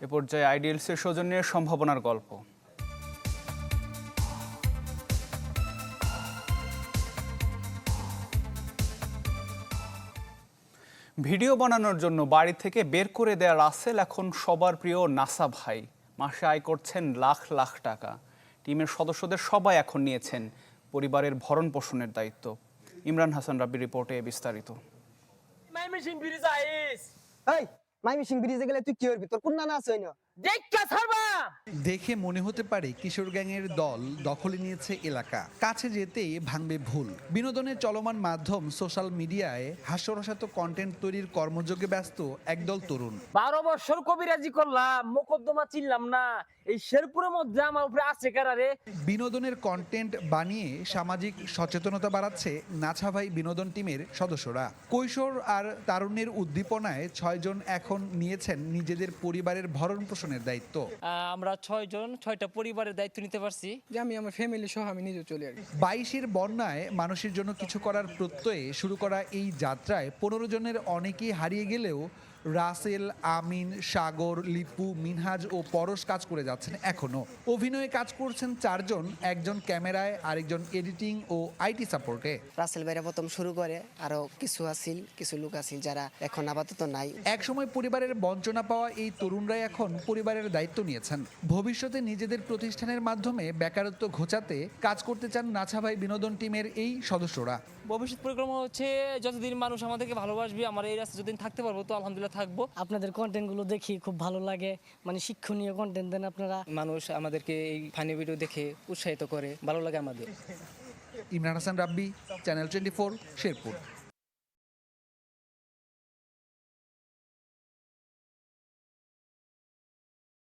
এ পর্যায়ে আইডিএলসির সৌজন্যের সম্ভাবনার গল্প। ভিডিও বানানোর জন্য বাড়ি থেকে বের করে দেয়া রাসেল এখন সবার প্রিয় নাসা ভাই। মাসে আয় করছেন লাখ লাখ টাকা। টিমের সদস্যদের সবাই এখন নিয়েছেন পরিবারের ভরণ পোষণের দায়িত্ব। ইমরান হাসান রাব্বির রিপোর্টে বিস্তারিত। মাইমিসিং ব্রিজে গেলে তুই কি করবি? তোর কোন নানা আছে? দেখে মনে হতে পারে কিশোর গ্যাংয়ের দল দখলে নিয়েছে এলাকা, কাছে যেতেই ভাঙবে ভুল। বিনোদনের চলমান মাধ্যম সোশ্যাল মিডিয়ায় হাস্যরসাত্মক কন্টেন্ট তৈরির কর্মযোগে ব্যস্ত একদল তরুণ। 12 বছর কবিরাজি করলাম, মোকদ্দমা চিনলাম না, এই শেরপুরের মধ্যে আমার উপরে আছে কারারে। বিনোদনের কন্টেন্ট বানিয়ে সামাজিক সচেতনতা বাড়াচ্ছে নাছা ভাই বিনোদন টিমের সদস্যরা। কৈশোর আর তারুণ্যের উদ্দীপনায় 6 জন এখন নিয়েছেন নিজেদের পরিবারের ভরণ পোষণের দায়িত্ব। আমরা 6 জন 6টা পরিবারের দায়িত্ব নিতে পারছি। যে আমি আমার ফ্যামিলি সহ আমি নিজে চলে আসি। 22-এর বন্যায় মানুষের জন্য কিছু করার প্রত্যয়ে শুরু করা এই যাত্রায় 15 জনের অনেকেই হারিয়ে গেলেও রাসেল, আমিন, সাগর, লিপু, মিনহাজ ও পরশ কাজ করে যাচ্ছেন এখনো। অভিনয়ে কাজ করছেন 4 জন, একজন ক্যামেরায়, আরেকজন এডিটিং ও আইটি সাপোর্টে। রাসেল ভাইরা প্রথম শুরু করে, আরো কিছু লোক আছিল যারা এখন আপাতত নাই। একসময় পরিবারের বঞ্চনা পাওয়া এই তরুণরাই এখন পরিবারের দায়িত্ব নিয়েছেন। ভবিষ্যতে নিজেদের প্রতিষ্ঠানের মাধ্যমে বেকারত্ব ঘোচাতে কাজ করতে চান নাছা ভাই বিনোদন টিমের এই সদস্যরা। ভবিষ্যৎ পরিকল্পনা হচ্ছে যতদিন মানুষ আমাদেরকে ভালোবাসবে, আমরা এই রাস্তায় যতদিন থাকতে পারবো তো আলহামদুলিল্লাহ থাকবো। আপনাদের কন্টেন্টগুলো দেখি খুব ভালো লাগে, মানে শিক্ষণীয় কন্টেন্ট দেন আপনারা। মানুষ আমাদেরকে এই ফানি ভিডিও দেখে উৎসাহিত করে, ভালো লাগে আমাদের। ইমরান হাসান রাব্বি, চ্যানেল 24, শেরপুর।